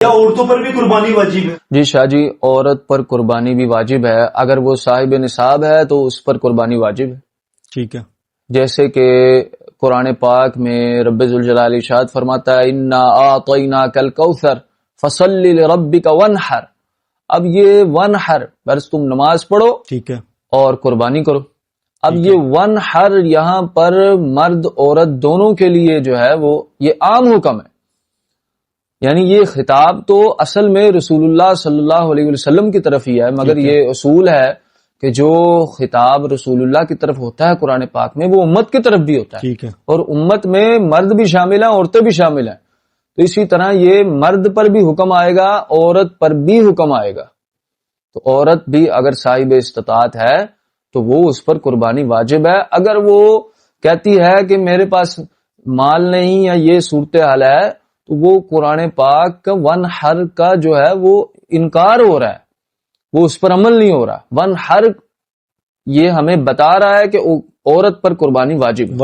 کیا عورتوں پر بھی قربانی واجب ہے؟ جی شاہ جی، عورت پر قربانی بھی واجب ہے، اگر وہ صاحب نصاب ہے تو اس پر قربانی واجب ہے۔ ٹھیک ہے، جیسے کہ قرآن پاک میں رب ذوالجلال ارشاد فرماتا ہے انا اعطیناک الکوثر فصل لربک وانحر۔ اب یہ ونحر بس تم نماز پڑھو ٹھیک ہے، اور قربانی کرو۔ اب ٹھیک یہ ونحر یہاں پر مرد عورت دونوں کے لیے جو ہے وہ یہ عام حکم ہے، یعنی یہ خطاب تو اصل میں رسول اللہ صلی اللہ علیہ وسلم کی طرف ہی ہے، مگر ٹھیک ہے، یہ اصول ہے کہ جو خطاب رسول اللہ کی طرف ہوتا ہے قرآن پاک میں وہ امت کی طرف بھی ہوتا ہے، ٹھیک ہے، اور امت میں مرد بھی شامل ہیں عورتیں بھی شامل ہیں، تو اسی طرح یہ مرد پر بھی حکم آئے گا عورت پر بھی حکم آئے گا۔ تو عورت بھی اگر صاحب استطاعت ہے تو وہ اس پر قربانی واجب ہے۔ اگر وہ کہتی ہے کہ میرے پاس مال نہیں یا یہ صورتحال ہے تو وہ قرآن پاک کا ونحر کا جو ہے وہ انکار ہو رہا ہے، وہ اس پر عمل نہیں ہو رہا۔ ونحر یہ ہمیں بتا رہا ہے کہ عورت پر قربانی واجب ہے۔